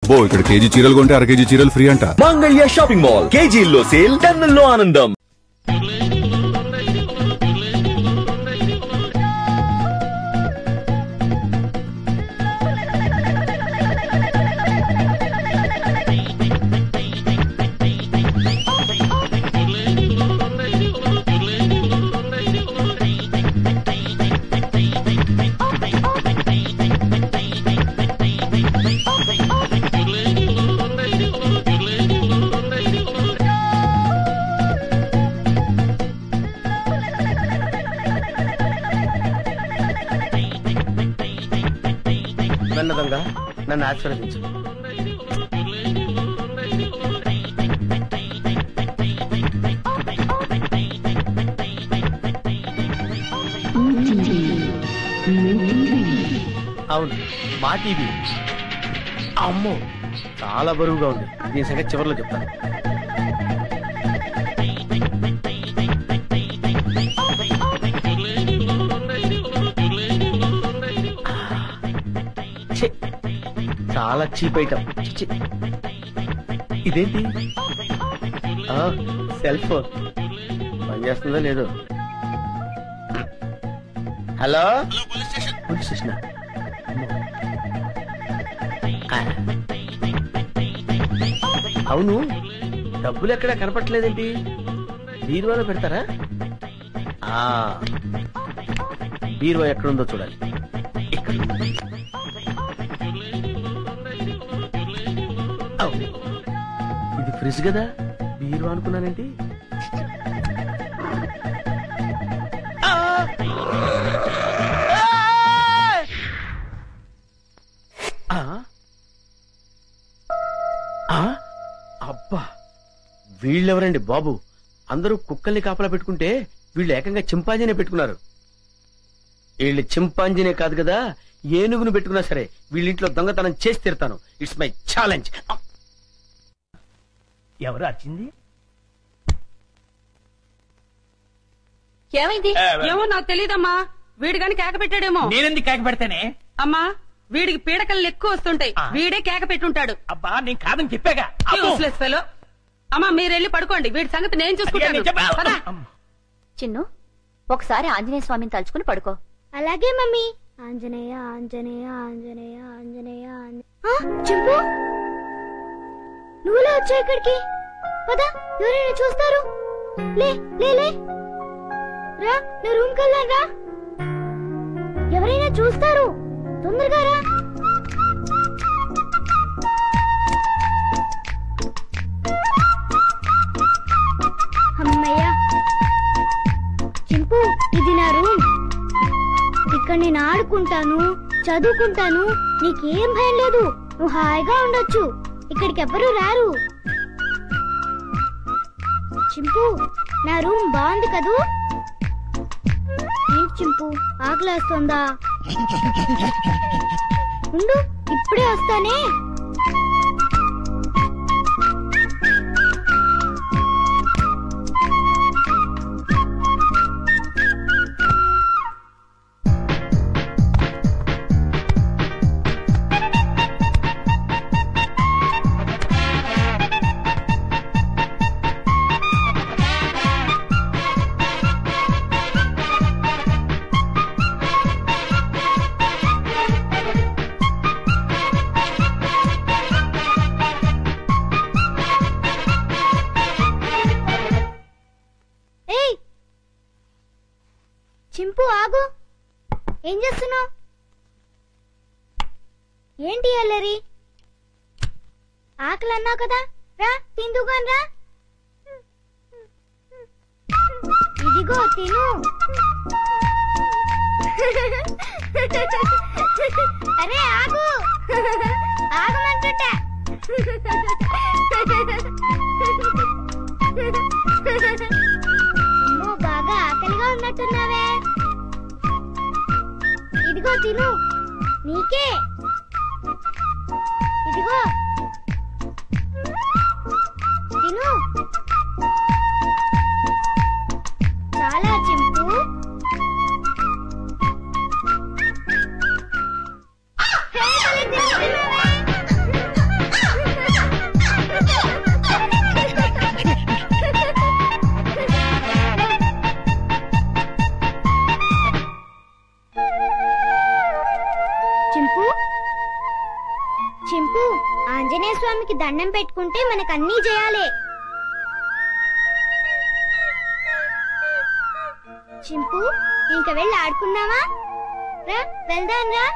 అబ్బో ఇక్కడ కేజీ చీరలు కొంటే అర కేజీ చీరలు ఫ్రీ అంట. మంగళ్య షాపింగ్ మాల్, కేజీల్లో సేల్, టన్నుల్లో ఆనందం. నన్ను ఆశీర్వదించు. అవును, మా టీవీ. అమ్మో, చాలా బరువుగా ఉంది. దీని సంగతి చివరిలో చెప్తాను. చాలా చీప్ ఐటమ్. ఇదేంటి? సెల్ ఫోన్ పనిచేస్తుందో లేదో. Hello, police station. అవును, డబ్బులు ఎక్కడా కనపట్లేదేంటి? బీరువాలో పెడతారా? బీరువా ఎక్కడుందో చూడాలి. ఇక్కడ ఇది ఫ్రిడ్జ్ కదా, బీరువా అనుకున్నానేంటి? అబ్బా, వీళ్ళెవరండి బాబు? అందరూ కుక్కల్ని కాపలా పెట్టుకుంటే వీళ్ళు ఏకంగా చింపాంజీనే పెట్టుకున్నారు. వీళ్ళు చింపాంజీనే కాదు కదా, ఏనుగును పెట్టుకున్నా సరే వీళ్ళింట్లో దొంగతనం చేసి తీరుతాను. It's my challenge. ఎవరు అర్చింది? ఏమైంది? ఏమో నాకు తెలియదమ్మా. వీడు గాని కేక పెట్టాడేమో. నేనెందుకు కేక పెడతానే? అమ్మా, వీడికి పీడకలు ఎక్కువ వస్తుంటాయి. వీడే కేక పెట్టుంటాడు. అబ్బా, నేను కాదని చెప్పాగా. అమ్మా, మీరెళ్ళి పడుకోండి. వీడి సంగతి నేను చూసుకుంటాను. చిన్ను, ఒకసారి ఆంజనేయ స్వామిని తలుచుకుని పడుకో. అలాగే మమ్మీ. ఆంజనేయ ఆంజనేయ ఆంజనేయ ఆంజనేయ. చింపు, నువ్వులే వచ్చా ఇక్కడికి. పద, ఎవరైనా చూస్తారు. లే లే లే, రా, నా రూమ్ కెళ్ళాను. రా, ఎవరైనా చూస్తారు. తొందరగా రా. అమ్మయ్యా. చింపు, ఇది నా రూమ్. ఇక్కడ నేను ఆడుకుంటాను, చదువుకుంటాను. నీకేం భయం లేదు. నువ్వు హాయిగా ఉండొచ్చు. ఇక్కడికి ఎవ్వరూ రారు. చింపు, నా రూమ్ బాగుంది కదూ? ఏంటి చింపు, ఆకలేస్తుందా? ఉండు, ఇప్పుడే వస్తానే. చింపు, ఆగు. ఏం చేస్తున్నావు? ఏంటి అల్లరి? ఆకలి అన్నావు కదా, రా తిందుగాని. రా, ఇదిగో తిను. అరే ఆగు, ఆగమంటుంటా. అమ్మో, బాగా ఆకలిగా ఉన్నట్టున్నావే. ఇదిగో తిను, నీకే. ఇదిగో తిను. చాలా చింపు. చింపు ఆంజనేయ స్వామికి దండం పెట్టుకుంటే మనకు అన్నీ చేయాలి. చింపు ఇంక వెళ్ళి ఆడుకుందామా? రా వెళ్దాం రా.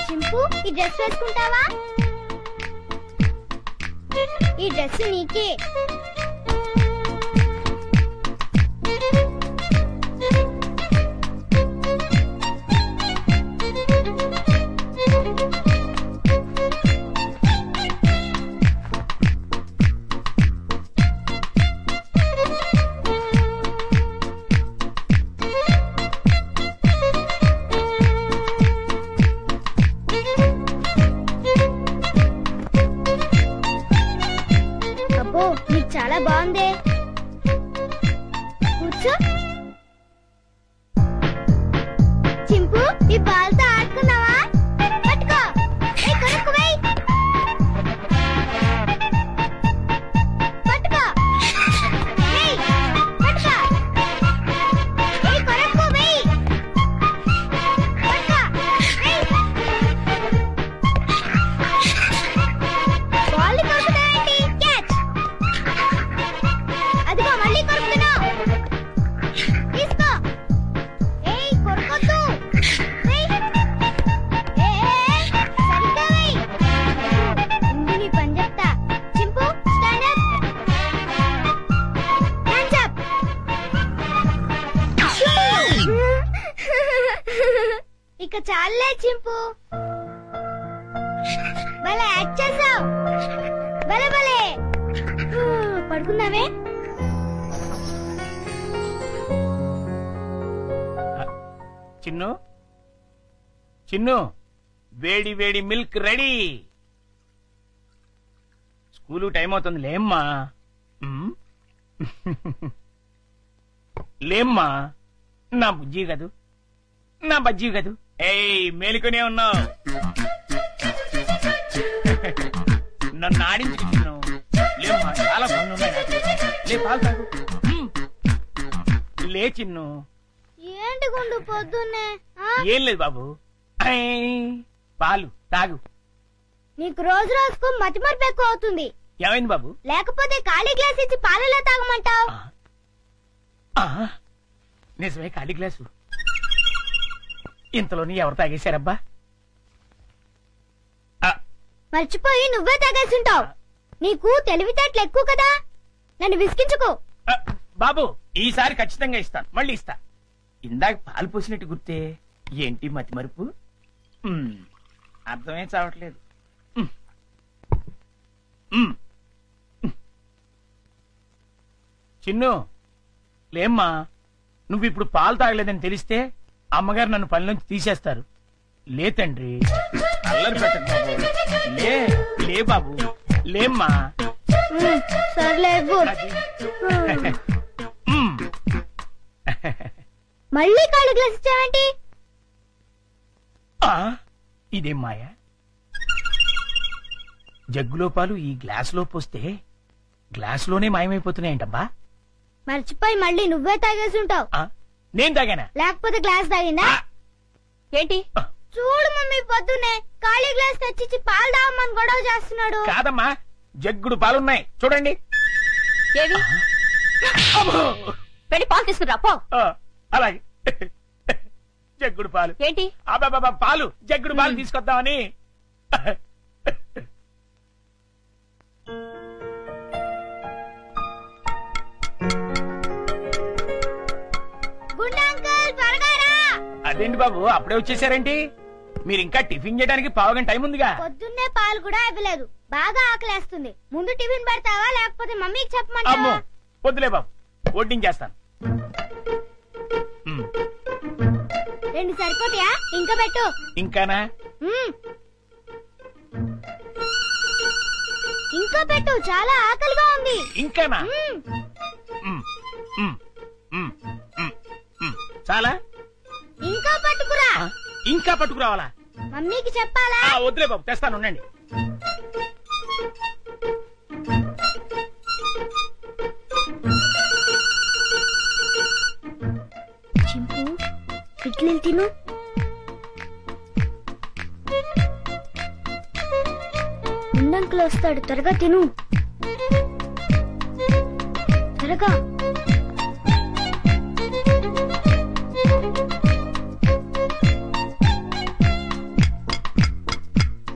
చింపు ఈ డ్రెస్ వేసుకుంటావా? ఈ డ్రెస్ నీకే. నీకు చాలా బాగుందే. కూర్చో. చింపు ఈ బాల్తో ఆడుకున్నావా? పట్టుకో. కొరకు వెయ్. పట్టుకో. వెయ్. పట్టుకో. కొరకు వెయ్. పట్టుకో. వెయ్. బాల్ కొరుకుతావేంటి? క్యాచ్. అదిగో మళ్ళీ కొరుకుతున్నావు. తీసుకో. ఏయ్ కొరకొద్దు. వెయ్. సరిగ్గా వెయ్. ముందు నీ పని చెప్తా. చింపు స్టాండ్ అప్. Hands up. ఇక చాలే చింపు. భలే యాక్ట్ చేసావు. భలే భలే. పడుకుందామే. చిన్ను చిన్ను వేడి వేడి మిల్క్ రెడీ. స్కూలు టైం అవుతుంది లేమ్మా. లేమ్మా నా బుజ్జి కదూ, నా బజ్జీ కదూ. ఏయ్ మేలుకొనే ఉన్నావు. నన్ను ఆడించి చిన్ను. లేమ్మా చాలా పనులు ఉన్నాయి నాకు. లే పాలు తాగు. లే చిన్ను. ఏంటి గుండు పొద్దున్నే? ఏం లేదు బాబు, పాలు తాగు. నీకు రోజు రోజుకు మతిమరుపు ఎక్కువ అవుతుంది. ఏమైంది బాబు? లేకపోతే ఖాళీ గ్లాస్ ఇచ్చి పాలలో తాగమంటావు. నిజమే, ఖాళీ గ్లాసు. ఇంతలోని ఎవరు తాగేశారబ్బా? మర్చిపోయి నువ్వే తాగేసుంటావు. నీకు తెలివితేటలు ఎక్కువ కదా, నన్ను విసిగించుకో. బాబు ఈసారి ఖచ్చితంగా ఇస్తాను, మళ్ళీ ఇస్తా. ఇందాక పాలు పోసినట్టు గుర్తే. ఏంటి మతి మరుపు? అర్థమే చావట్లేదు. చిన్ను లేమ్మా, నువ్వు ఇప్పుడు పాలు తాగలేదని తెలిస్తే అమ్మగారు నన్ను పనిలోంచి తీసేస్తారు. లే తండ్రి, అల్లరి పెట్టకు బాబు. లే లే బాబు, లేమ్మా. సర్లే. మళ్ళీ ఖాళీ గ్లాస్ ఇచ్చావేంటి? ఇదేం మాయా? జగ్గులో పాలు ఈ గ్లాసులో పోస్తే గ్లాసులోనే మాయమైపోతున్నాయంటబ్బా. మర్చిపోయి మళ్ళీ నువ్వే తాగేసుంటావు. నేను తాగానా? లేకపోతే గ్లాస్ తాగిందా? ఏంటి చూడు మమ్మీ, పొద్దునే ఖాళీ గ్లాస్ తెచ్చిచ్చి పాలు తాగమని గొడవ చేస్తున్నాడు. కాదమ్మా, జగ్గుడు పాలున్నాయి చూడండి. ఏవి? వెళ్ళి పాలు తీసుకురా పో. అలాగే. జగ్గుడు పాలు ఏంటి? పాలు, జగ్గుడు పాలు తీసుకొద్దామని. అదేంటి బాబు అప్పుడే వచ్చేసారేంటి? మీరు ఇంకా టిఫిన్ చేయడానికి పావుగంట టైం ఉందిగా. పొద్దున్నే పాలు కూడా ఇవ్వలేదు. బాగా ఆకలేస్తుంది. ముందు టిఫిన్ పెడతావా లేకపోతే మమ్మీకి చెప్పమంటావా? వద్దులే బాబు, వడ్డించేస్తాను. 2 సరిపోతాయా? ఇంకా పెట్టు. ఇంకానా? ఇంకా పెట్టు, చాలా ఆకలిగా ఉంది. ఇంకానా? చాలా? ఇంకా పట్టుకురా. ఇంకా పట్టుకురావాలా? మమ్మీకి చెప్పాలా? వద్దులే బాబు, తెస్తాను ఉండండి. చింపు ఇడ్లీలు తిను. ఉండంకులు వస్తాడు, త్వరగా తిను. త్వరగా.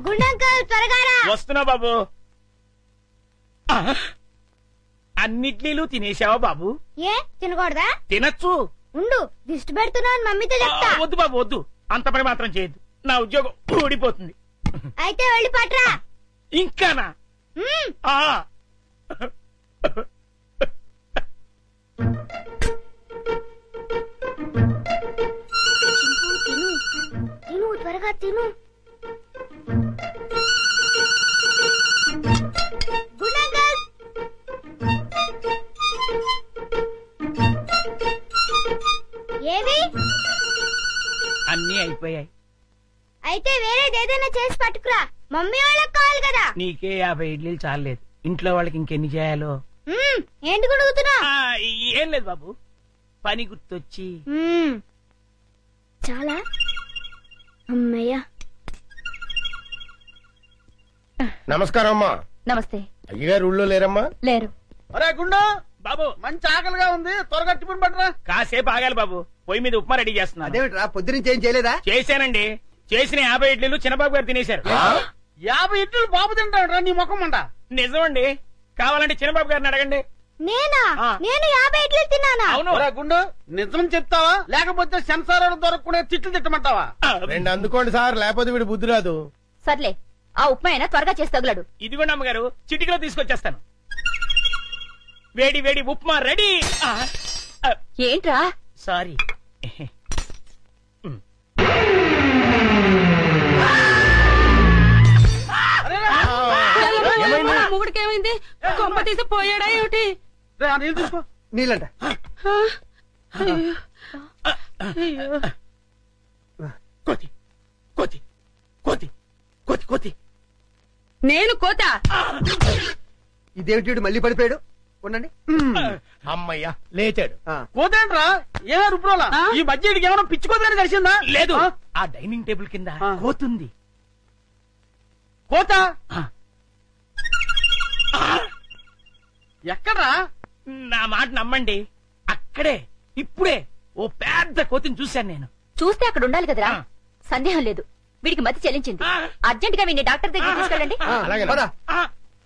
గుండంకుల్ త్వరగా రా. వస్తున్నా బాబు. అన్ని ఇడ్లీలు తినేసావా బాబు? ఏ తినకూడదా? తినచ్చు. ఉండు, దిష్టి పెడుతున్నావు, మమ్మీతో చెప్తా. వద్దు బాబు వద్దు, అంత పని మాత్రం చేయొద్దు. నా ఉద్యోగం ఊడిపోతుంది. అయితే వెళ్ళి పట్రా. ఇంకానా? మ్మ్. ఆ. తిను తిను, త్వరగా తిను. గుండంకుల్. ఏవి? అన్నీ అయిపోయాయి. అయితే వేరేదేదైనా చేసి పట్టుకురా, మమ్మీ వాళ్ళకి కావాలి కదా. నీకే 50 ఇడ్లీలు చాలేదు, ఇంట్లో వాళ్ళకి ఇంకెన్ని చేయాలో. ఏంటి గుడుగుతున్నా? ఏం లేదు బాబు, పని గుర్తొచ్చి. చాలా అమ్మయ్యా. నమస్కారం అమ్మా. నమస్తే. అయ్యగారు ఊళ్ళో లేరమ్మా? లేరు. అరే గుండు, బాబు మంచి ఆకలిగా ఉంది, త్వరగా టిఫిన్ పట్టరా. కాసేపు ఆగాలి బాబు, పొయ్యి మీద ఉప్మా రెడీ చేస్తున్నా. అదేమిట్రా పొద్దునుంచి ఏం చేయలేదా? చేశానండి. చేసిన 50 ఇడ్లీలు చిన్నబాబు గారు తినేశారు. 50 ఇడ్లీలు బాబు తింటాడు నీ ముఖం అంట. నిజమండి, కావాలంటే చిన్నబాబు గారిని అడగండి. నేనా? నేను 50 ఇడ్లీ తిన్నానా? అవును. ఒరే గుండు, నిజం చెప్తావా లేకపోతే సెన్సార్ దొరకకుండా తిట్లు తిట్టమంటావా? రెండు అందుకోండి సార్, లేకపోతే వీడు బుద్ధి రాదు. సర్లే, ఆ ఉప్మా అయినా త్వరగా చేసి తగులడు. ఇదిగోండి అమ్మగారు, చిటికలో తీసుకొచ్చేస్తాను. వేడి వేడి ఉప్మా రెడీ. ఏంట్రా? సారీ. మొగుడికి ఏమైంది? కొంప తీసి పోయాడా ఏమిటి? రే, ఆ నీళ్ళు తీసుకో. నీళ్ళంట. కోతి కోతి కోతి కోతి కోతి. నేను కోత. ఇదేమిటి మళ్ళీ పడిపోయాడు? ఉండండి. అమ్మయ్యా లేచాడు. కోతేంట్రా? ఏమే రుబ్రోలా? ఈ మధ్య ఇడికి ఏమైనా పిచ్చుకోదని కలిసిందా? లేదు, ఆ డైనింగ్ టేబుల్ కింద కోతుంది. కోత ఎక్కడ్రా? నా మాట నమ్మండి, అక్కడే ఇప్పుడే ఓ పెద్ద కోతిని చూశాను నేను. చూస్తే అక్కడ ఉండాలి కదరా. సందేహం లేదు, వీడికి మతి చెల్లించింది. అర్జెంట్ గా వీడిని డాక్టర్ దగ్గర తీసుకెళ్ళండి. అలాగే.